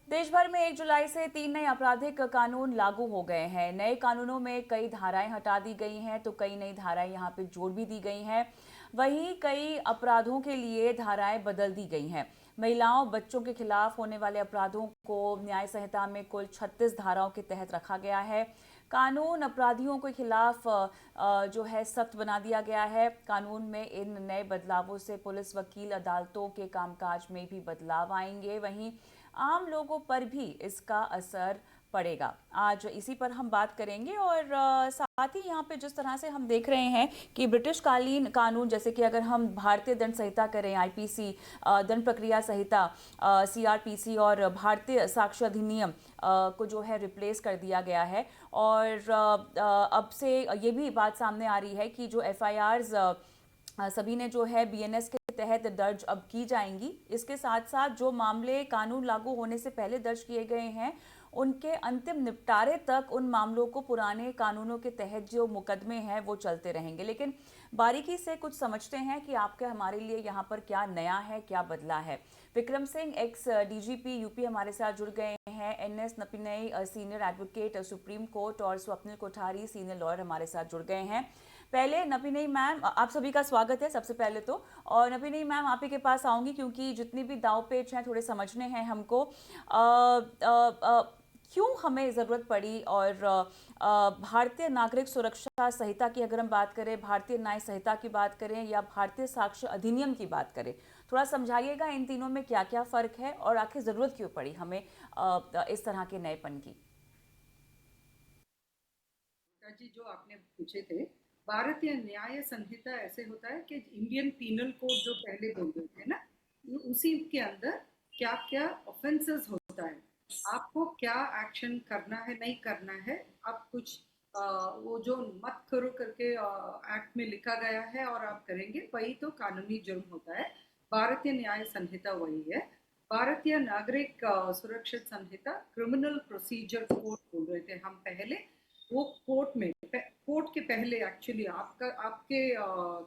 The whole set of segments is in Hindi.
देश भर में 1 जुलाई से 3 नए आपराधिक कानून लागू हो गए हैं। नए कानूनों में कई धाराएं हटा दी गई हैं तो कई नई धाराएं यहां पे जोड़ भी दी गई हैं। वहीं कई अपराधों के लिए धाराएं बदल दी गई हैं। महिलाओं बच्चों के खिलाफ होने वाले अपराधों को न्याय संहिता में कुल 36 धाराओं के तहत रखा गया है। कानून अपराधियों के खिलाफ जो है सख्त बना दिया गया है। कानून में इन नए बदलावों से पुलिस, वकील, अदालतों के कामकाज में भी बदलाव आएंगे। वहीं आम लोगों पर भी इसका असर पड़ेगा। आज इसी पर हम बात करेंगे और साथ ही यहाँ पे जिस तरह से हम देख रहे हैं कि ब्रिटिश कालीन कानून, जैसे कि अगर हम भारतीय दंड संहिता करें, आईपीसी, दंड प्रक्रिया संहिता, सीआरपीसी और भारतीय साक्ष्य अधिनियम को जो है रिप्लेस कर दिया गया है। और अब से ये भी बात सामने आ रही है कि जो एफआईआर्स सभी ने जो है बीएनएस के तहत दर्ज अब की जाएंगी। इसके साथ साथ जो मामले कानून लागू होने से पहले दर्ज किए गए हैं उनके अंतिम निपटारे तक उन मामलों को पुराने कानूनों के तहत जो मुकदमे हैं वो चलते रहेंगे। लेकिन बारीकी से कुछ समझते हैं कि आपके हमारे लिए यहाँ पर क्या नया है, क्या बदला है। Vikram Singh, ex DGP UP, हमारे साथ जुड़ गए हैं। NS Napinai, senior advocate Supreme Court, और स्वप्निल कोठारी, सीनियर लॉयर, हमारे साथ जुड़ गए हैं। पहले नपीनई मैम, आप सभी का स्वागत है सबसे पहले तो। और नपीनई मैम, आप ही के पास आऊंगी क्योंकि जितनी भी दाव पेच हैं थोड़े समझने हैं हमको। क्यों हमें ज़रूरत पड़ी, और भारतीय नागरिक सुरक्षा संहिता की अगर हम बात करें, भारतीय न्याय संहिता की बात करें, या भारतीय साक्ष्य अधिनियम की बात करें, थोड़ा समझाइएगा इन तीनों में क्या क्या फ़र्क है और आखिर ज़रूरत क्यों पड़ी हमें इस तरह के नएपन की। जी, जो आपने पूछे थे, भारतीय न्याय संहिता ऐसे होता है कि इंडियन पीनल कोड जो पहले बोल रहे थे ना, उसी के अंदर क्या क्या ऑफेंसेस होता है, आपको क्या एक्शन करना है, नहीं करना है। आप कुछ वो जो मत करो करके एक्ट में लिखा गया है और आप करेंगे, वही तो कानूनी जुर्म होता है। भारतीय न्याय संहिता वही है। भारतीय नागरिक सुरक्षित संहिता, क्रिमिनल प्रोसीजर कोड बोल रहे थे हम पहले। वो कोर्ट के पहले एक्चुअली आपका आपके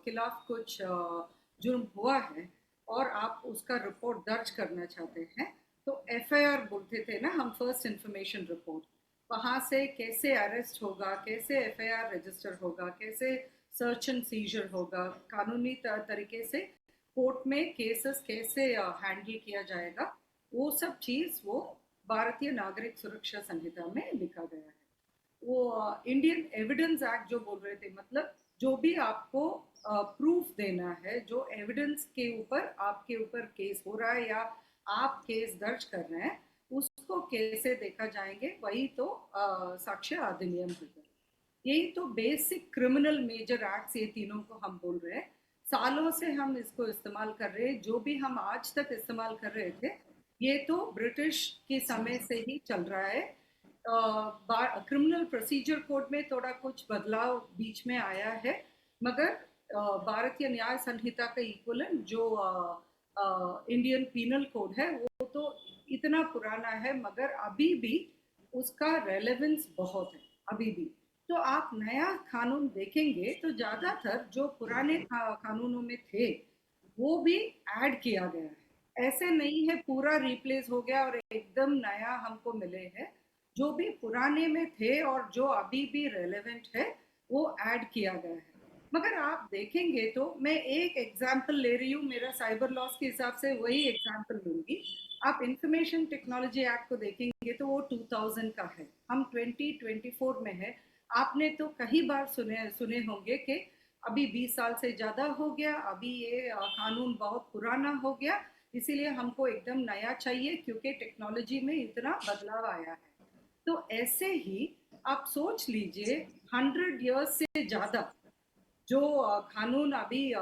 खिलाफ कुछ जुर्म हुआ है और आप उसका रिपोर्ट दर्ज करना चाहते हैं, तो एफआईआर बोलते थे ना हम, फर्स्ट इंफॉर्मेशन रिपोर्ट। वहाँ से कैसे अरेस्ट होगा, कैसे एफआईआर रजिस्टर होगा, कैसे सर्च एंड सीजर होगा, कानूनी तरीके से कोर्ट में केसेस कैसे हैंडल किया जाएगा, वो सब चीज़ वो भारतीय नागरिक सुरक्षा संहिता में लिखा गया है। वो इंडियन एविडेंस एक्ट जो बोल रहे थे, मतलब जो भी आपको प्रूफ देना है, जो एविडेंस के ऊपर आपके ऊपर केस हो रहा है या आप केस दर्ज कर रहे हैं, उसको कैसे देखा जाएंगे, वही तो साक्ष्य अधिनियम होगा। यही तो बेसिक क्रिमिनल मेजर एक्ट्स, ये तीनों को हम बोल रहे हैं। सालों से हम इसको इस्तेमाल कर रहे हैं, जो भी हम आज तक इस्तेमाल कर रहे थे, ये तो ब्रिटिश के समय से ही चल रहा है। क्रिमिनल प्रोसीजर कोड में थोड़ा कुछ बदलाव बीच में आया है, मगर भारतीय न्याय संहिता का इक्वलेंट जो इंडियन पीनल कोड है, वो तो इतना पुराना है, मगर अभी भी उसका रेलेवेंस बहुत है अभी भी। तो आप नया कानून देखेंगे तो ज़्यादातर जो पुराने कानूनों में थे वो भी ऐड किया गया है। ऐसे नहीं है पूरा रिप्लेस हो गया और एकदम नया हमको मिले हैं। जो भी पुराने में थे और जो अभी भी रेलेवेंट है, वो ऐड किया गया है। मगर आप देखेंगे तो मैं एक एग्जाम्पल ले रही हूँ, मेरा साइबर लॉस के हिसाब से वही एग्जाम्पल लूंगी। आप इंफॉर्मेशन टेक्नोलॉजी एक्ट को देखेंगे तो वो 2000 का है, हम 2024 में है। आपने तो कई बार सुने सुने होंगे कि अभी 20 साल से ज़्यादा हो गया, अभी ये कानून बहुत पुराना हो गया, इसीलिए हमको एकदम नया चाहिए क्योंकि टेक्नोलॉजी में इतना बदलाव आया है। तो ऐसे ही आप सोच लीजिए, 100 इयर्स से ज़्यादा जो कानून अभी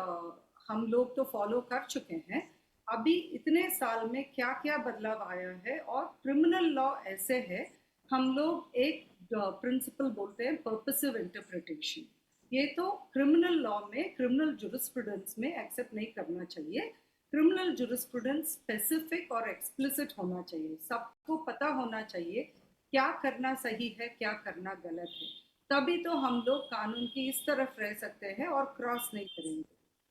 हम लोग तो फॉलो कर चुके हैं, अभी इतने साल में क्या क्या बदलाव आया है। और क्रिमिनल लॉ ऐसे है, हम लोग एक प्रिंसिपल बोलते हैं पर्पसिव इंटरप्रिटेशन। ये तो क्रिमिनल लॉ में, क्रिमिनल जुरिस्प्रूडेंस में एक्सेप्ट नहीं करना चाहिए। क्रिमिनल जुरिस्प्रूडेंस स्पेसिफिक और एक्सप्लिसिट होना चाहिए, सबको पता होना चाहिए क्या करना सही है, क्या करना गलत है। तभी तो हम लोग कानून की इस तरफ रह सकते हैं और क्रॉस नहीं करेंगे।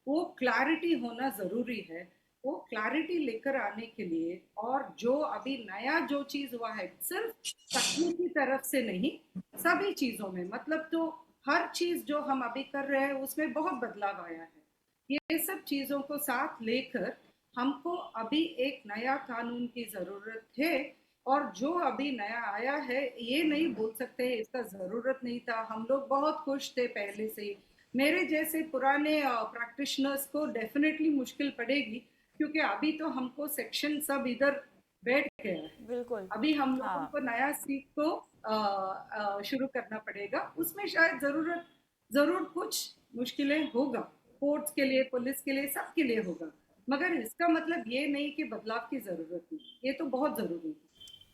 वो क्लैरिटी होना ज़रूरी है। वो क्लैरिटी लेकर आने के लिए, और जो अभी नया जो चीज हुआ है सिर्फ तकनीकी तरफ से नहीं, सभी चीजों में, मतलब तो हर चीज जो हम अभी कर रहे हैं उसमें बहुत बदलाव आया है। ये सब चीजों को साथ लेकर हमको अभी एक नया कानून की जरूरत है। और जो अभी नया आया है ये नहीं बोल सकते इसका जरूरत नहीं था, हम लोग बहुत खुश थे पहले से ही। मेरे जैसे पुराने प्रैक्टिशनर्स को डेफिनेटली मुश्किल पड़ेगी, क्योंकि अभी तो हमको सेक्शन सब इधर बैठ गया है। बिल्कुल। अभी हम लोगों हाँ। को नया सीख को शुरू करना पड़ेगा, उसमें शायद जरूर कुछ मुश्किलें होगा, कोर्ट्स के लिए, पुलिस के लिए, सबके लिए होगा, मगर इसका मतलब ये नहीं कि बदलाव की जरूरत नहीं, ये तो बहुत जरूरी है।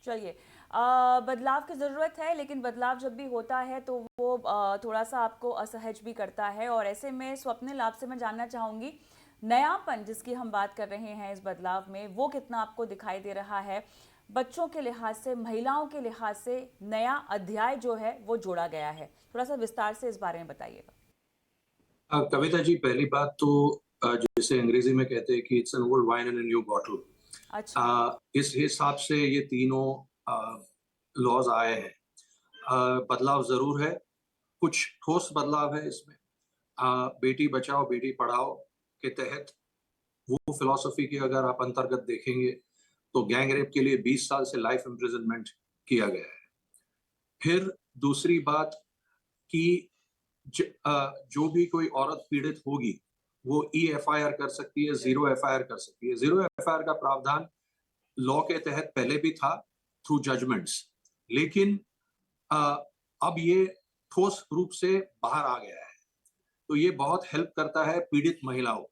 चलिए, बदलाव की ज़रूरत है, लेकिन बदलाव जब भी होता है तो वो थोड़ा सा आपको असहज भी करता है। और ऐसे में स्वप्निल, आपसे मैं जानना चाहूँगी, नयापन जिसकी हम बात कर रहे हैं इस बदलाव में, वो कितना आपको दिखाई दे रहा है? बच्चों के लिहाज से, महिलाओं के लिहाज से नया अध्याय जो है वो जोड़ा गया है। थोड़ा सा विस्तार से इस बारे में बताइएगा। कविता जी, पहली बात तो जिसे अंग्रेजी में कहते हैं कि it's an old wine in a new bottle. अच्छा। इस हिसाब से ये तीनों लॉज आए हैं। बदलाव जरूर है, कुछ ठोस बदलाव है इसमें। बेटी बचाओ बेटी पढ़ाओ के तहत वो फिलॉसफी की अगर आप अंतर्गत देखेंगे तो गैंग रेप के लिए 20 साल से लाइफ इम्प्रिजनमेंट किया गया है। फिर दूसरी बात कि जो भी कोई औरत पीड़ित होगी वो EFIR कर सकती है, जीरो FIR कर सकती है। जीरो FIR का प्रावधान लॉ के तहत पहले भी था थ्रू जजमेंट्स, लेकिन अब ये ठोस रूप से बाहर आ गया है, तो ये बहुत हेल्प करता है पीड़ित महिलाओं।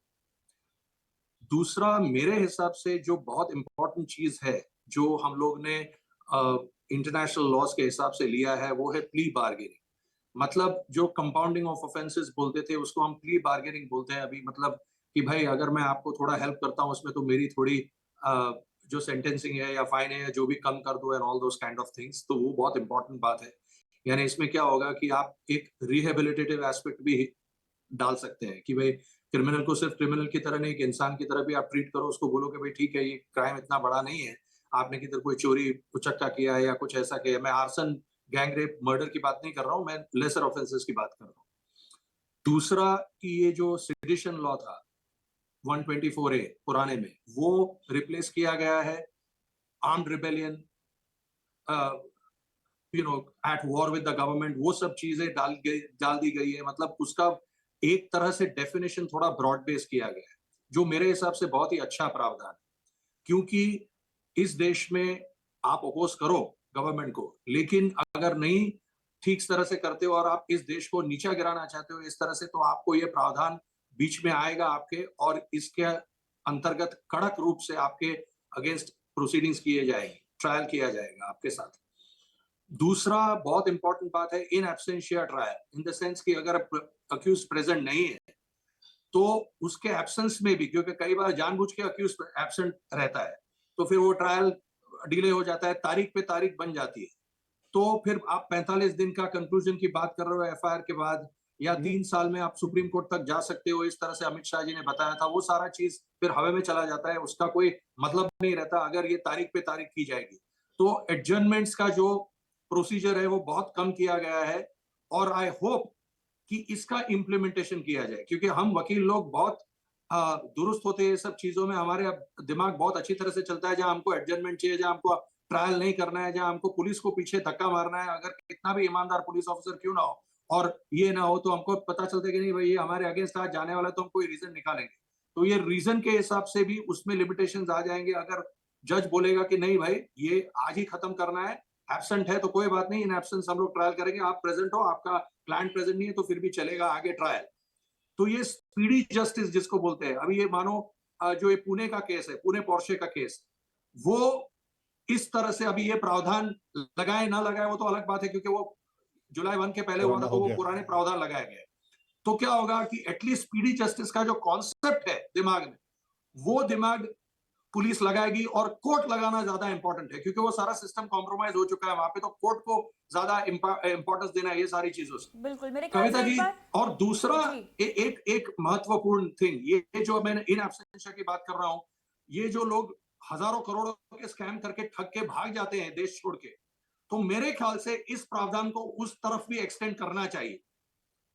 दूसरा, मेरे हिसाब से जो बहुत इंपॉर्टेंट चीज है जो हम लोग ने इंटरनेशनल लॉज के हिसाब से लिया है, वो है प्ली बार्गेनिंग। मतलब जो कंपाउंडिंग ऑफ ऑफेंसेस बोलते थे उसको हम प्ली बार्गेनिंग बोलते हैं अभी। मतलब कि भाई अगर मैं आपको थोड़ा हेल्प करता हूँ उसमें, तो मेरी थोड़ी जो सेंटेंसिंग है या फाइन है या जो भी कम कर दो, and all those kind of things. तो वो बहुत इंपॉर्टेंट बात है। यानी इसमें क्या होगा कि आप एक रिहेबिलिटेटिव एस्पेक्ट भी डाल सकते हैं कि भाई क्रिमिनल को सिर्फ क्रिमिनल की तरह नहीं, एक इंसान की तरह भी आप ट्रीट करो उसको। बोलो कि भाई ठीक है, ये क्राइम इतना बड़ा नहीं है, आपने किधर कोई चोरी उचक्का किया है या कुछ ऐसा किया। मैं आर्सन, गैंग रेप, मर्डर की बात नहीं कर रहा हूं, मैं लेसर ऑफेंसेस की बात कर रहा हूं। दूसरा कि ये जो सेडिशन लॉ था 124A पुराने में, वो रिप्लेस किया गया है armed rebellion, at war with the government, वो सब चीजें डाल दी गई है। मतलब उसका एक तरह से डेफिनेशन थोड़ा ब्रॉड बेस किया गया है, जो मेरे हिसाब से बहुत ही अच्छा प्रावधान है। क्योंकि इस देश में आप अपोज करो गवर्नमेंट को, लेकिन अगर नहीं ठीक तरह से करते हो और आप इस देश को नीचा गिराना चाहते हो इस तरह से, तो आपको ये प्रावधान बीच में आएगा आपके, और इसके अंतर्गत कड़क रूप से आपके अगेंस्ट प्रोसीडिंग्स किए जाएंगे, ट्रायल किया जाएगा आपके साथ। दूसरा बहुत इंपॉर्टेंट बात है in absentia trial, in the sense कि अगर अक्यूज प्रेजेंट नहीं है तो उसके एब्सेंस में भी, क्योंकि कई बार जानबूझ के अक्यूज एब्सेंट रहता है, तो फिर वो ट्रायल डिले हो जाता है, तारीख पे तारीख बन जाती है। तो फिर आप 45 दिन का कंक्लूजन की बात कर रहे हो FIR के बाद, या 3 साल में आप सुप्रीम कोर्ट तक जा सकते हो, इस तरह से अमित शाह जी ने बताया था। वो सारा चीज फिर हवा में चला जाता है, उसका कोई मतलब नहीं रहता अगर ये तारीख पे तारीख की जाएगी। तो एडजर्नमेंट्स का जो प्रोसीजर है वो बहुत कम किया गया है, और आई होप कि इसका इम्प्लीमेंटेशन किया जाए, क्योंकि हम वकील लोग बहुत दुरुस्त होते हैं ये सब चीजों में। हमारे दिमाग बहुत अच्छी तरह से चलता है, जहां हमको एडजर्नमेंट चाहिए, जहां हमको ट्रायल नहीं करना है, जहां हमको पुलिस को पीछे धक्का मारना है, अगर कितना भी ईमानदार पुलिस ऑफिसर क्यों ना हो, और ये ना हो, तो हमको पता चलता है कि नहीं भाई ये हमारे अगेंस्ट आज जाने वाला है, तो हम कोई रीजन निकालेंगे। तो ये रीजन के हिसाब से भी उसमें लिमिटेशंस आ जाएंगे। अगर जज बोलेगा कि नहीं भाई ये आज ही खत्म करना है, एब्सेंट है तो कोई बात नहीं, इन एब्सेंस हम लोग ट्रायल करेंगे, आप प्रेजेंट हो, आपका क्लाइंट प्रेजेंट नहीं है, तो फिर भी चलेगा आगे ट्रायल। तो ये स्पीडी जस्टिस जिसको बोलते हैं, अभी ये मानो जो ये पुणे का केस है, पुणे पोर्शे का केस, वो इस तरह से अभी ये प्रावधान लगाए ना लगाए वो तो अलग बात है, क्योंकि वो जुलाई 1 के पहले हुआ था, तो वो पुराने प्रावधान लगाए गए। तो क्या होगा कि एटलीस्ट स्पीडी जस्टिस का जो कॉन्सेप्ट है दिमाग में, वो दिमाग पुलिस लगाएगी, और कोर्ट लगाना ज्यादा इंपॉर्टेंट है, क्योंकि वो सारा सिस्टम कॉम्प्रोमाइज हो चुका है वहां पे, तो कोर्ट को ज्यादा इंपॉर्टेंस देना है ये सारी चीजों से। बिल्कुल, मेरे ख्याल कविता से जी, एक बार और दूसरा जी। एक महत्वपूर्ण थिंग, ये जो मैंने इन एब्सेंशिया की बात कर रहा हूं, ये जो लोग हजारों करोड़ों के स्कैम करके ठग के भाग जाते हैं देश छोड़ के, तो मेरे ख्याल से इस प्रावधान को उस तरफ भी एक्सटेंड करना चाहिए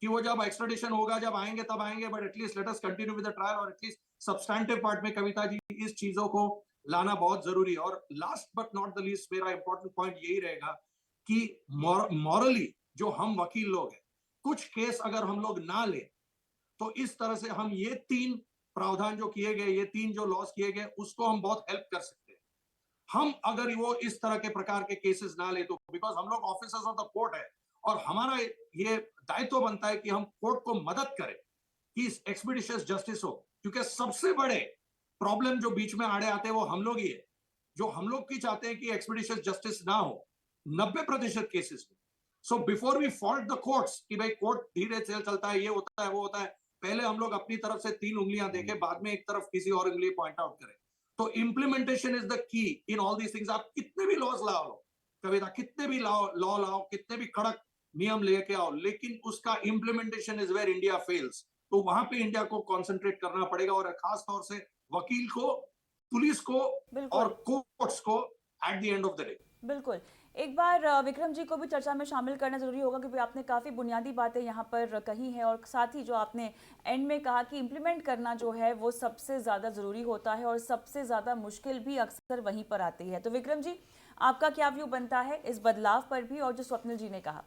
कि वो जब एक्स्ट्रेडिशन होगा, जब आएंगे तब आएंगे, but at least let us continue with the trial, और एटलीस्ट सब्सटैंटिव पार्ट में कविता जी इस चीजों को लाना बहुत जरूरी है। और last but not the least मेरा इंपॉर्टेंट पॉइंट यही रहेगा कि मॉरली जो हम वकील लोग हैं, कुछ केस अगर हम लोग ना ले, तो इस तरह से हम ये 3 प्रावधान जो किए गए, ये 3 जो लॉस किए गए, उसको हम बहुत हेल्प कर सकते हैं। हम अगर वो इस तरह के प्रकार के केसेस ना ले, तो बिकॉज हम लोग ऑफिसर्स ऑफ द कोर्ट है और हमारा ये दायित्व बनता है कि हम कोर्ट को मदद करें कि एक्सपीडिशियस जस्टिस हो, क्योंकि सबसे बड़े प्रॉब्लम जो बीच में आड़े आते हैं वो हम लोग ही है, जो हम लोग की चाहते हैं कि एक्सपीडिशियस जस्टिस ना हो 90% केसेस में। So before we fault the courts कि भाई कोर्ट धीरे से चलता है, ये होता है वो होता है, पहले हम लोग अपनी तरफ से 3 उंगलियां देखें, बाद में एक तरफ किसी और उंगली पॉइंट आउट करें। तो implementation is the key in all these things. आप कितने भी लॉज लाओ कविता, कितने भी लॉ लाओ, कितने भी कड़क नियम लेके आओ, लेकिन उसका implementation is where India fails. तो वहां पे इंडिया को कंसंट्रेट करना पड़ेगा, और खास तौर से वकील को, पुलिस को और बिल्कुल कोर्ट्स को at the end of the day. बिल्कुल। एक बार विक्रम जी को भी चर्चा में शामिल करना ज़रूरी होगा, क्योंकि आपने काफ़ी बुनियादी बातें यहाँ पर कही हैं, और साथ ही जो आपने एंड में कहा कि इम्प्लीमेंट करना जो है वो सबसे ज़्यादा ज़रूरी होता है, और सबसे ज़्यादा मुश्किल भी अक्सर वहीं पर आती है। तो विक्रम जी, आपका क्या व्यू बनता है इस बदलाव पर भी, और जो स्वप्निल जी ने कहा?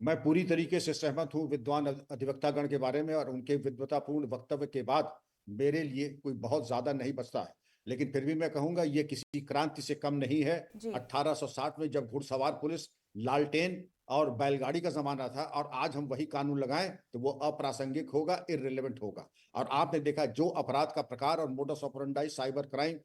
मैं पूरी तरीके से सहमत हूँ विद्वान अधिवक्तागण के बारे में, और उनके विद्वतापूर्ण वक्तव्य के बाद मेरे लिए कोई बहुत ज्यादा नहीं बचता है। लेकिन फिर भी मैं कहूंगा ये किसी क्रांति से कम नहीं है। जी 1860 में जब घुड़सवार पुलिस, लालटेन और बैलगाड़ी का जमाना था, और आज हम वही कानून लगाएं तो वो अप्रासंगिक होगा, इररिलेवेंट होगा। और आपने देखा जो अपराध का प्रकार और modus operandi, cyber crime,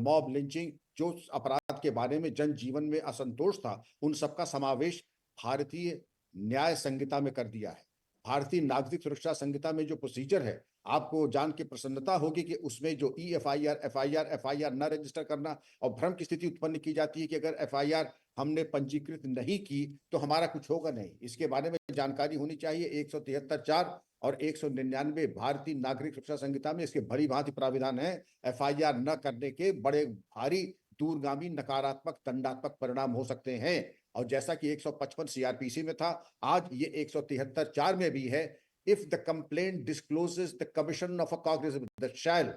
mob lynching, जो अपराध के बारे में जनजीवन में असंतोष था, उन सबका समावेश भारतीय न्याय संहिता में कर दिया है। भारतीय नागरिक सुरक्षा संहिता में जो प्रोसीजर है, आपको जान के प्रसन्नता होगी कि उसमें जो एफआईआर न रजिस्टर करना, और भ्रम की स्थिति उत्पन्न की जाती है कि अगर एफआईआर हमने पंजीकृत नहीं की तो हमारा कुछ होगा नहीं। इसके बारे में जानकारी होनी चाहिए। 173(4) और 199 भारतीय नागरिक सुरक्षा संहिता में इसके भली भांति प्राविधान है। एफआईआर न करने के बड़े भारी, दूरगामी, नकारात्मक, दंडात्मक परिणाम हो सकते हैं। और जैसा कि 155 सीआरपीसी में था, आज ये 173(4) में भी है। If the complaint discloses the commission of a cognizable, the shall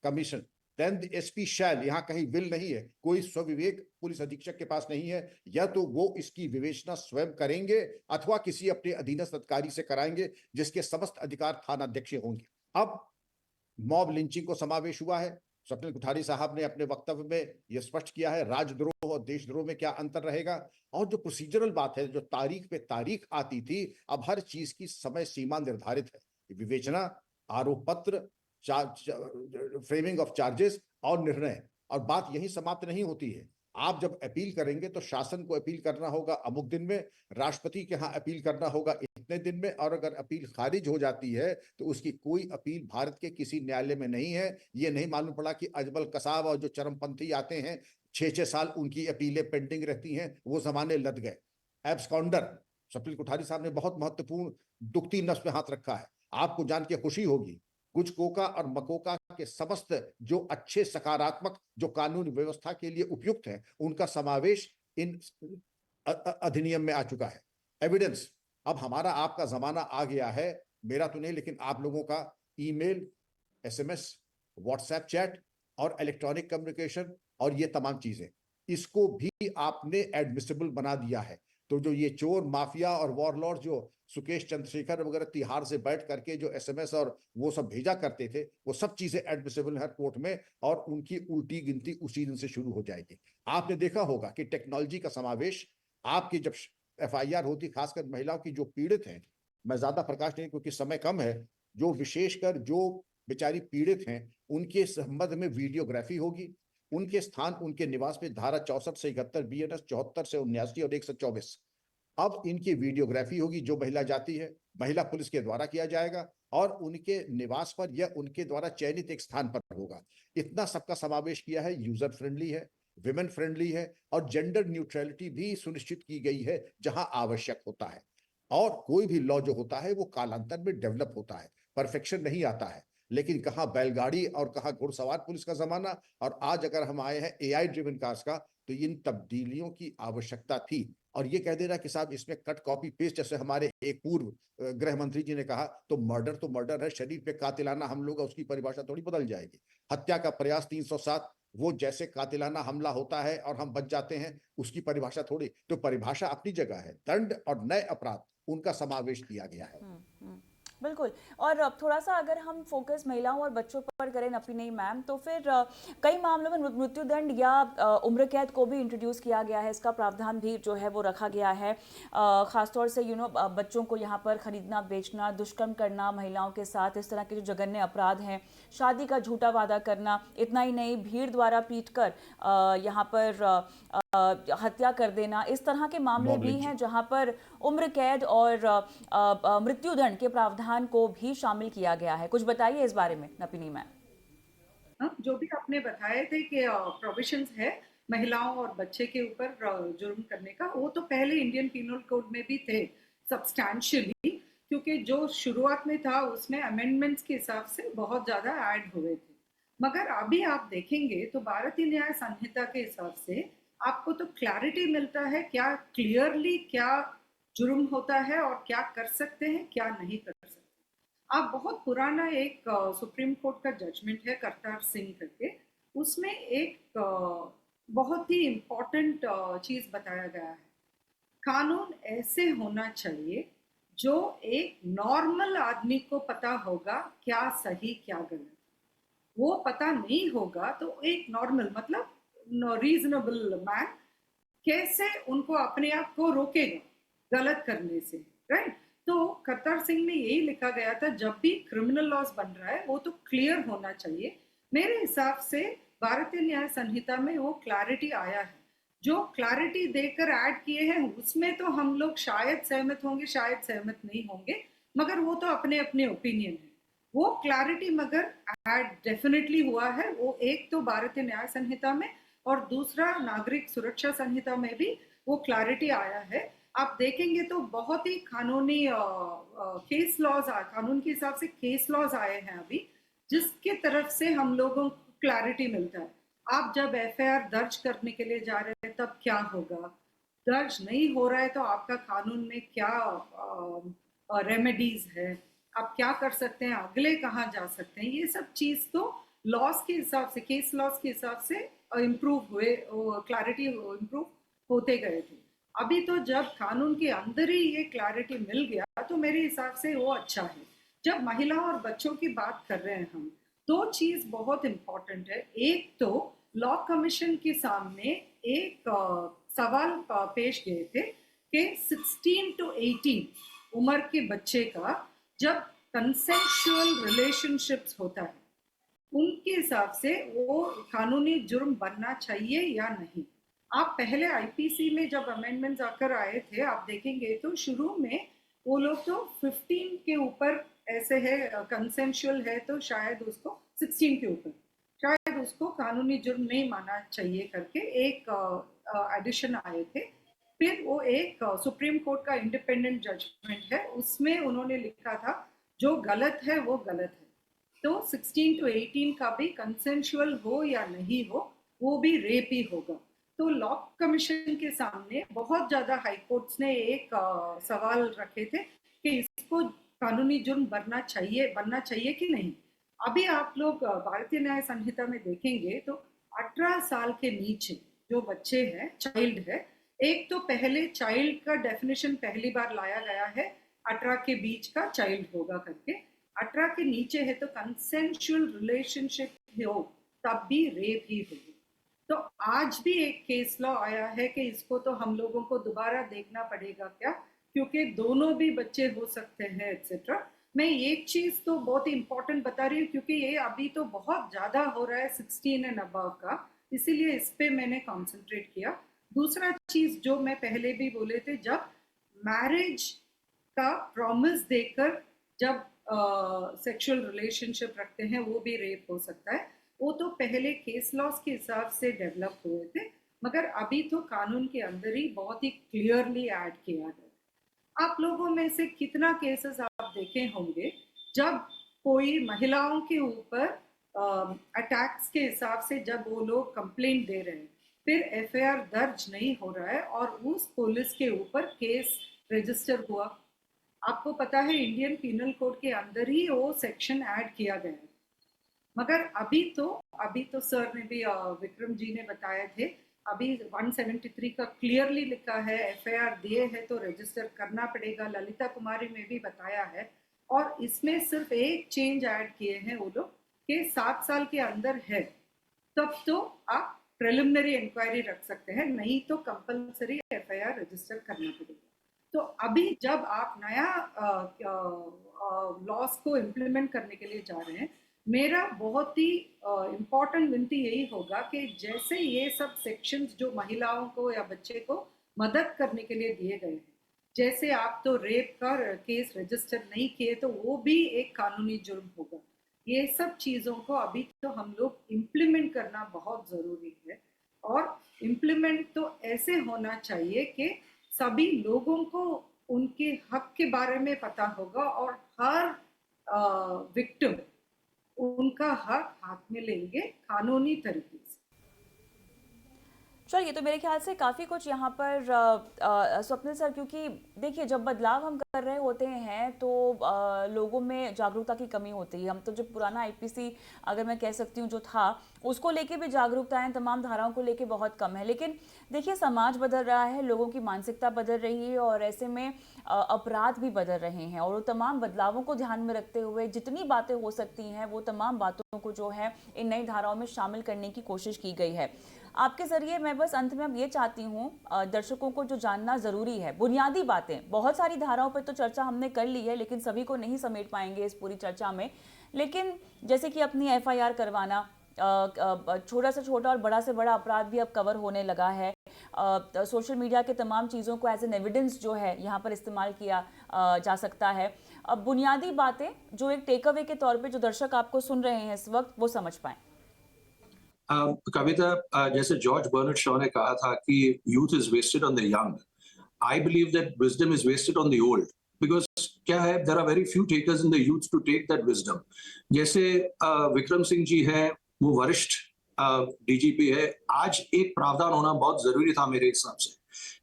commission, then the SP shall, यहाँ कहीं विल नहीं है, कोई स्वविवेक पुलिस अधीक्षक के पास नहीं है। या तो वो इसकी विवेचना स्वयं करेंगे अथवा किसी अपने अधीनस्थ अधिकारी से कराएंगे, जिसके समस्त अधिकार थानाध्यक्ष होंगे। अब मॉब लिंचिंग को समावेश हुआ है। स्वप्निल कोठारी साहब ने अपने वक्तव्य में यह स्पष्ट किया है राजद्रोह और देशद्रोह में क्या अंतर रहेगा। और जो प्रोसीजरल बात है, जो तारीख पे तारीख आती थी, अब हर चीज की समय सीमा निर्धारित है। विवेचना, आरोप पत्र, फ्रेमिंग ऑफ चार्जेस और निर्णय। और बात यही समाप्त नहीं होती है। आप जब अपील करेंगे तो शासन को अपील करना होगा अमुक दिन में, राष्ट्रपति के यहाँ अपील करना होगा इतने दिन में, और अगर अपील खारिज हो जाती है तो उसकी कोई अपील भारत के किसी न्यायालय में नहीं है। ये नहीं मालूम पड़ा कि अजमल कसाब और जो चरमपंथी आते हैं, 6-6 साल उनकी अपीलें पेंडिंग रहती हैं, वो जमाने लद गए। एब्सकॉन्डर, स्वप्निल कोठारी साहब ने बहुत महत्वपूर्ण दुखती नस पे हाथ रखा है। आपको जान के खुशी होगी, गुजकोका और मकोका के समस्त जो अच्छे सकारात्मक जो कानून व्यवस्था के लिए उपयुक्त है, उनका समावेश इन अधिनियम में आ चुका है। एविडेंस, अब हमारा आपका जमाना आ गया है, मेरा तो नहीं लेकिन आप लोगों का, ईमेल, एसएमएस, व्हाट्सएप चैट और इलेक्ट्रॉनिक कम्युनिकेशन और ये तमाम चीजें, इसको भी आपने एडमिसिबल बना दिया है। तो जो ये चोर, माफिया और वॉरलॉर्ड जो सुकेश चंद्रशेखर वगैरह तिहाड़ से बैठ करके जो एसएमएस और वो सब भेजा करते थे, वो सब चीजें एडमिसिबल है कोर्ट में, और उनकी उल्टी गिनती उसी दिन से शुरू हो जाएगी। आपने देखा होगा कि टेक्नोलॉजी का समावेश, आपकी जब एफआईआर होती, खासकर महिलाओं की जो पीड़ित हैं, मैं ज्यादा प्रकाश नहीं क्योंकि समय कम है, जो विशेषकर जो बेचारी पीड़ित हैं, उनके संबंध में वीडियोग्राफी होगी। उनके स्थान, उनके निवास में धारा 64 से 71, बीएनएस 74 से 79 और 124, अब इनकी वीडियोग्राफी होगी। जो महिला जाती है, महिला पुलिस के द्वारा किया जाएगा, और उनके निवास पर या उनके द्वारा चयनित एक स्थान पर होगा। इतना सबका समावेश किया है। यूजर फ्रेंडली है, विमेन फ्रेंडली है, और जेंडर न्यूट्रलिटी भी सुनिश्चित की गई है जहां आवश्यक होता है। और कोई भी लॉ जो होता है वो कालांतर में डेवलप होता है, परफेक्शन नहीं आता है। लेकिन कहाँ बैलगाड़ी और कहाँ घुड़सवार पुलिस का जमाना। और आज अगर हम आए हैं एआई ड्रिवन कार्स का, तो इन तब्दीलियों की आवश्यकता थी। और ये कह दे रहा कि साहब इसमें कट कॉपी पेस्ट, जैसे हमारे एक पूर्व गृह मंत्री जी ने कहा, तो मर्डर है, शरीर पे कातिलाना हमला होगा, उसकी परिभाषा थोड़ी बदल जाएगी। हत्या का प्रयास 307, वो जैसे कातिलाना हमला होता है और हम बच जाते हैं, उसकी परिभाषा थोड़ी, तो परिभाषा अपनी जगह है, दंड और नए अपराध उनका समावेश किया गया है। बिल्कुल। और अब थोड़ा सा अगर हम फोकस महिलाओं और बच्चों पर करें नपीनी मैम, तो फिर कई मामलों में मृत्युदंड या उम्र कैद को भी इंट्रोड्यूस किया गया है, इसका प्रावधान भी जो है वो रखा गया है। खासतौर से बच्चों को यहाँ पर खरीदना, बेचना, दुष्कर्म करना महिलाओं के साथ, इस तरह के जो जघन्य अपराध हैं, शादी का झूठा वादा करना, इतना ही नहीं भीड़ द्वारा पीट कर यहाँ पर हत्या कर देना, इस तरह के मामले भी हैं जहां पर उम्र कैद और मृत्युदंड के प्रावधान को भी शामिल किया गया है। कुछ बताइए इस बारे में नपिनी मैम। जो भी आपने बताए थे कि प्रोविजंस है महिलाओं और बच्चे के ऊपर जुर्म करने का, वो तो पहले इंडियन पीनल कोड में भी थे सब्सटैंशियली, क्योंकि जो शुरुआत में था उसमें अमेंडमेंट्स के हिसाब से बहुत ज़्यादा ऐड हुए थे। मगर अभी आप देखेंगे तो भारतीय न्याय संहिता के हिसाब से आपको तो क्लैरिटी मिलता है, क्या क्लियरली क्या जुर्म होता है और क्या कर सकते हैं, क्या नहीं कर सकते। आप बहुत पुराना एक सुप्रीम कोर्ट का जजमेंट है करतार सिंह करके, उसमें एक बहुत ही इम्पोर्टेंट चीज बताया गया है। कानून ऐसे होना चाहिए जो एक नॉर्मल आदमी को पता होगा क्या सही क्या गलत। वो पता नहीं होगा तो एक नॉर्मल मतलब रीजनेबल मैन कैसे उनको अपने आप को रोकेगा गलत करने से, राइट। तो करतार सिंह में यही लिखा गया था, जब भी क्रिमिनल लॉज बन रहा है वो तो क्लियर होना चाहिए। मेरे हिसाब से भारतीय न्याय संहिता में वो क्लैरिटी आया है। जो क्लैरिटी देकर ऐड किए हैं उसमें तो हम लोग शायद सहमत होंगे, शायद सहमत नहीं होंगे, मगर वो तो अपने अपने ओपिनियन है। वो क्लैरिटी मगर ऐड डेफिनेटली हुआ है। वो एक तो भारतीय न्याय संहिता में और दूसरा नागरिक सुरक्षा संहिता में भी वो क्लैरिटी आया है। आप देखेंगे तो बहुत ही कानूनी केस लॉज, कानून के हिसाब से केस लॉज आए हैं अभी, जिसके तरफ से हम लोगों को क्लैरिटी मिलता है। आप जब एफआईआर दर्ज करने के लिए जा रहे हैं तब क्या होगा, दर्ज नहीं हो रहा है तो आपका कानून में क्या रेमेडीज है, आप क्या कर सकते हैं, अगले कहाँ जा सकते हैं, ये सब चीज तो लॉस के हिसाब से, केस लॉस के हिसाब से इम्प्रूव हुए, क्लैरिटी इम्प्रूव होते गए थे। अभी तो जब कानून के अंदर ही ये क्लैरिटी मिल गया तो मेरे हिसाब से वो अच्छा है। जब महिलाओं और बच्चों की बात कर रहे हैं हम, दो चीज बहुत इम्पोर्टेंट है। एक तो लॉ कमीशन के सामने एक सवाल पेश गए थे कि 16 to 18 उम्र के बच्चे का जब कंसेंशुअल रिलेशनशिप्स होता है, उनके हिसाब से वो कानूनी जुर्म बनना चाहिए या नहीं। आप पहले आईपीसी में जब अमेंडमेंट्स आकर आए थे, आप देखेंगे तो शुरू में वो लोग तो 15 के ऊपर ऐसे है, कंसेंशुअल है तो शायद उसको 16 के ऊपर शायद उसको कानूनी जुर्म नहीं माना चाहिए करके एक एडिशन आए थे। फिर वो एक सुप्रीम कोर्ट का इंडिपेंडेंट जजमेंट है, उसमें उन्होंने लिखा था जो गलत है वो गलत है। तो 16 to 18 का भी कंसेंशुअल हो या नहीं हो वो भी रेप ही होगा। तो लॉ कमीशन के सामने बहुत ज्यादा हाई कोर्ट्स ने एक सवाल रखे थे कि इसको कानूनी जुर्म बनना चाहिए कि नहीं। अभी आप लोग भारतीय न्याय संहिता में देखेंगे तो 18 साल के नीचे जो बच्चे हैं, चाइल्ड है, एक तो पहले चाइल्ड का डेफिनेशन पहली बार लाया गया है, 18 के बीच का चाइल्ड होगा करके। 18 के नीचे है तो कंसेंशुअल रिलेशनशिप हो तब भी रेप ही होगी। तो आज भी एक केस लॉ आया है कि इसको तो हम लोगों को दोबारा देखना पड़ेगा क्या, क्योंकि दोनों भी बच्चे हो सकते हैं एक्सेट्रा। मैं एक चीज तो बहुत ही इंपॉर्टेंट बता रही हूँ क्योंकि ये अभी तो बहुत ज्यादा हो रहा है 16 एंड अबव का, इसीलिए इस पे मैंने कॉन्सेंट्रेट किया। दूसरा चीज जो मैं पहले भी बोले थे, जब मैरिज का प्रॉमिस देकर जब सेक्सुअल रिलेशनशिप रखते हैं वो भी रेप हो सकता है। वो तो पहले केस लॉस के हिसाब से डेवलप हुए थे, मगर अभी तो कानून के अंदर ही बहुत ही क्लियरली ऐड किया गया। आप लोगों में से कितना केसेस आप देखे होंगे जब कोई महिलाओं के ऊपर अटैक्स के हिसाब से जब वो लोग कंप्लेंट दे रहे हैं, फिर एफआईआर दर्ज नहीं हो रहा है और उस पुलिस के ऊपर केस रजिस्टर हुआ। आपको पता है इंडियन पीनल कोड के अंदर ही वो सेक्शन ऐड किया गया है, मगर अभी तो सर ने भी विक्रम जी ने बताए थे, अभी 173 का क्लियरली लिखा है, एफआईआर दिए है तो रजिस्टर करना पड़ेगा। ललिता कुमारी में भी बताया है, और इसमें सिर्फ एक चेंज ऐड किए हैं वो लोग कि 7 साल के अंदर है तब तो आप प्रिलिमिनरी इंक्वायरी रख सकते हैं, नहीं तो कंपलसरी एफआईआर रजिस्टर करना पड़ेगा। तो अभी जब आप नया लॉस को इम्प्लीमेंट करने के लिए जा रहे हैं, मेरा बहुत ही इम्पोर्टेंट विनती यही होगा कि जैसे ये सब सेक्शंस जो महिलाओं को या बच्चे को मदद करने के लिए दिए गए हैं, जैसे आप तो रेप का केस रजिस्टर नहीं किए तो वो भी एक कानूनी जुर्म होगा। ये सब चीज़ों को अभी तो हम लोग इम्प्लीमेंट करना बहुत ज़रूरी है, और इम्प्लीमेंट तो ऐसे होना चाहिए कि सभी लोगों को उनके हक के बारे में पता होगा और हर विक्टिम उनका हक हाथ में लेंगे कानूनी तरीके से। चलिए, तो मेरे ख्याल से काफ़ी कुछ यहाँ पर स्वप्निल सर, क्योंकि देखिए जब बदलाव हम कर रहे होते हैं तो लोगों में जागरूकता की कमी होती है। हम तो जो पुराना आईपीसी अगर मैं कह सकती हूँ जो था, उसको लेके भी जागरूकता है, तमाम धाराओं को लेके बहुत कम है। लेकिन देखिए समाज बदल रहा है, लोगों की मानसिकता बदल रही है और ऐसे में अपराध भी बदल रहे हैं, और वो तमाम बदलावों को ध्यान में रखते हुए जितनी बातें हो सकती हैं वो तमाम बातों को जो है इन नई धाराओं में शामिल करने की कोशिश की गई है। आपके जरिए मैं बस अंत में अब ये चाहती हूँ, दर्शकों को जो जानना ज़रूरी है, बुनियादी बातें, बहुत सारी धाराओं पर तो चर्चा हमने कर ली है लेकिन सभी को नहीं समेट पाएंगे इस पूरी चर्चा में। लेकिन जैसे कि अपनी एफआईआर करवाना, छोटा से छोटा और बड़ा से बड़ा अपराध भी अब कवर होने लगा है। सोशल मीडिया के तमाम चीज़ों को एज एन एविडेंस जो है यहाँ पर इस्तेमाल किया जा सकता है। अब बुनियादी बातें जो एक टेक अवे के तौर पे जो दर्शक आपको सुन रहे हैं इस वक्त, वो समझ पाएं। कविता, जैसे जॉर्ज बर्नार्ड शॉ ने कहा था कि youth is wasted on the young, I believe that wisdom is wasted on the old, because क्या है, there are very few takers in the youth to take that wisdom. जैसे विक्रम सिंह जी है, वो वरिष्ठ डीजीपी है। आज एक प्रावधान होना बहुत जरूरी था मेरे हिसाब से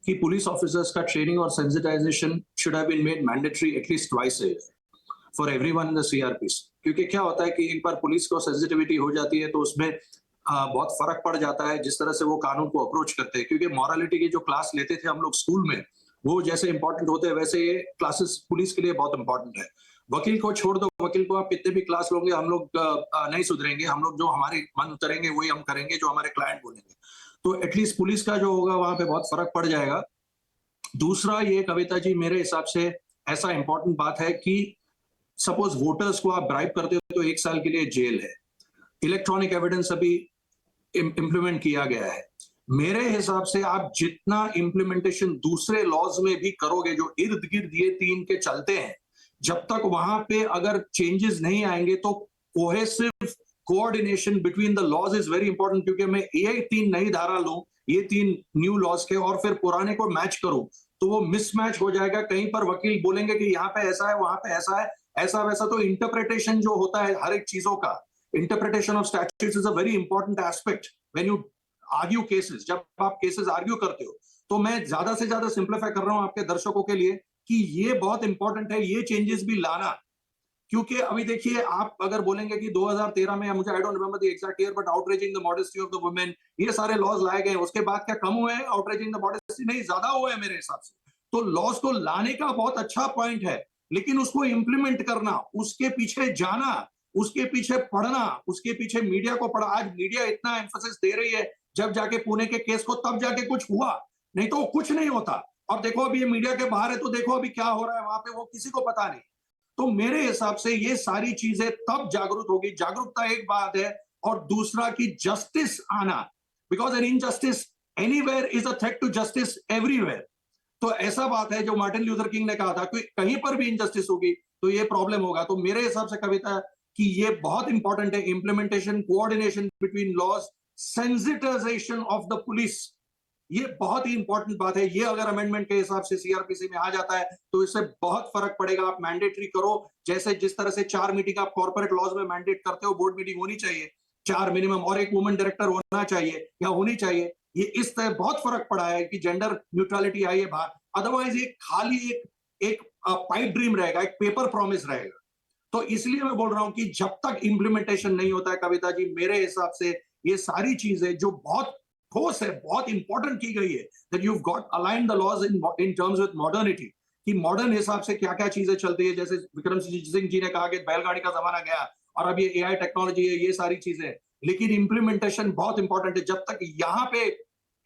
कि पुलिस ऑफिसर्स का ट्रेनिंग और sensitisation should have been made mandatory at least twice a year for everyone in the CrPC. क्योंकि क्या होता है कि एक बार पुलिस को सेंसिटिविटी हो जाती है तो उसमें बहुत फर्क पड़ जाता है जिस तरह से वो कानून को अप्रोच करते हैं। क्योंकि मॉरलिटी की जो क्लास लेते थे हम लोग स्कूल में, वो जैसे इंपॉर्टेंट होते हैं वैसे ये क्लासेस पुलिस के लिए बहुत इंपॉर्टेंट है। वकील को छोड़ दो, वकील को आप कितने भी क्लास लोगे, हम लोग नहीं सुधरेंगे। हम लोग जो हमारे मन उतरेंगे वही हम करेंगे, जो हमारे क्लाइंट बोलेंगे। तो एटलीस्ट पुलिस का जो होगा वहां पे बहुत फर्क पड़ जाएगा। दूसरा ये कविता जी, मेरे हिसाब से ऐसा इंपॉर्टेंट बात है कि सपोज वोटर्स को आप ब्राइब करते हो तो 1 साल के लिए जेल है। इलेक्ट्रॉनिक एविडेंस अभी इम्प्लीमेंट किया गया है। मेरे हिसाब से आप जितना इम्प्लीमेंटेशन दूसरे लॉज में भी करोगे जो इर्द गिर्द ये 3 के चलते हैं, जब तक वहां पे अगर चेंजेस नहीं आएंगे तो cohesive coordination between the laws is very important. क्योंकि मैं ये 3 नई धारा लूं, ये 3 न्यू लॉज के, और फिर पुराने को मैच करूं तो वो मिसमैच हो जाएगा। कहीं पर वकील बोलेंगे कि यहाँ पे ऐसा है, वहां पे ऐसा है, ऐसा वैसा। तो इंटरप्रिटेशन जो होता है हर एक चीजों का, interpretation of statutes is a very important aspect when you argue cases. जब आप केसेस आर्ग्यू करते हो, तो मैं ज्यादा से ज्यादा सिंप्लीफाई कर रहा हूं आपके दर्शकों के लिए कि ये बहुत इंपॉर्टेंट है, ये चेंजेस भी लाना। क्योंकि अभी देखिए, आप अगर बोलेंगे कि 2013 में, मुझे I don't remember the exact year, but outraging the modesty of the women, ये सारे लॉज लाए गए, उसके बाद क्या कम हुए हैं? आउटरेजिंग द मॉडेस्टी नहीं, ज्यादा हुए हैं मेरे हिसाब से। तो लॉज को लाने का बहुत अच्छा पॉइंट है, लेकिन उसको इंप्लीमेंट करना, उसके पीछे जाना, उसके पीछे पढ़ना, उसके पीछे मीडिया को पढ़ा। आज मीडिया इतना एम्फेसिस दे रही है, जब जाके पुणे के केस को तब जाके कुछ हुआ, नहीं तो कुछ नहीं होता। और देखो अभी ये मीडिया के बाहर है तो देखो अभी क्या हो रहा है वहां पे, वो किसी को पता नहीं। तो मेरे हिसाब से ये सारी चीजें तब जागरूक होगी। जागरूकता एक बात है, और दूसरा कि जस्टिस आना, because an injustice anywhere is a threat to justice everywhere. तो ऐसा बात है जो मार्टिन ल्यूथर किंग ने कहा था कि कहीं पर भी इनजस्टिस होगी तो ये प्रॉब्लम होगा। तो मेरे हिसाब से कविता कि ये बहुत इंपॉर्टेंट है, implementation, coordination between laws, sensitisation of the police ये बहुत ही इंपॉर्टेंट बात है। ये अगर अमेंडमेंट के हिसाब से सीआरपीसी में आ जाता है तो इससे बहुत फर्क पड़ेगा। आप मैंडेटरी करो, जैसे जिस तरह से 4 मीटिंग आप कॉर्पोरेट लॉज में मैंडेट करते हो, बोर्ड मीटिंग होनी चाहिए 4 मिनिमम, और एक वुमेन डायरेक्टर होना चाहिए या होनी चाहिए। ये इस तरह बहुत फर्क पड़ा है कि जेंडर न्यूट्रलिटी आई है बाहर। अदरवाइज ये खाली एक पाइप ड्रीम रहेगा, एक पेपर प्रॉमिस रहेगा। तो इसलिए मैं बोल रहा हूं कि जब तक इंप्लीमेंटेशन नहीं होता है कविता जी, मेरे हिसाब से ये सारी चीजें जो बहुत ठोस है, बहुत इंपॉर्टेंट की गई है, that you got align the laws in terms with modernity, कि मॉडर्न हिसाब से क्या क्या चीजें चलती है। जैसे विक्रम सिंह जी ने कहा कि बैलगाड़ी का जमाना गया और अब ये एआई टेक्नोलॉजी है, ये सारी चीजें, लेकिन इंप्लीमेंटेशन बहुत इंपॉर्टेंट है। जब तक यहाँ पे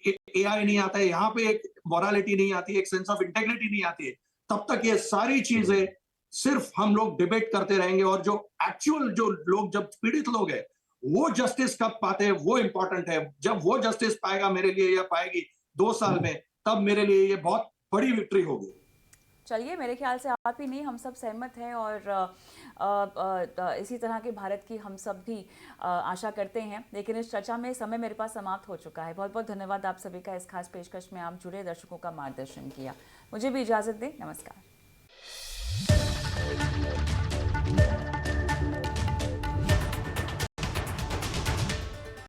एआई नहीं आता है, यहाँ पे एक मॉरलिटी नहीं आती है, एक सेंस ऑफ इंटेग्रिटी नहीं आती है, तब तक ये सारी चीजें सिर्फ हम लोग डिबेट करते रहेंगे। और जो एक्चुअल जो लोग, जब पीड़ित लोग हैं, वो जस्टिस कब पाते हैं वो इंपॉर्टेंट है। जब वो जस्टिस पाएगा मेरे लिए या पाएगी 2 साल में, तब मेरे लिए ये बहुत बड़ी विक्ट्री होगी। चलिए, मेरे ख्याल से आप ही नहीं, हम सब सहमत हैं और इसी तरह के भारत की हम सब भी आशा करते हैं। लेकिन इस चर्चा में समय मेरे पास समाप्त हो चुका है। बहुत बहुत धन्यवाद आप सभी का, इस खास पेशकश में आप जुड़े, दर्शकों का मार्गदर्शन किया। मुझे भी इजाज़त दें, नमस्कार।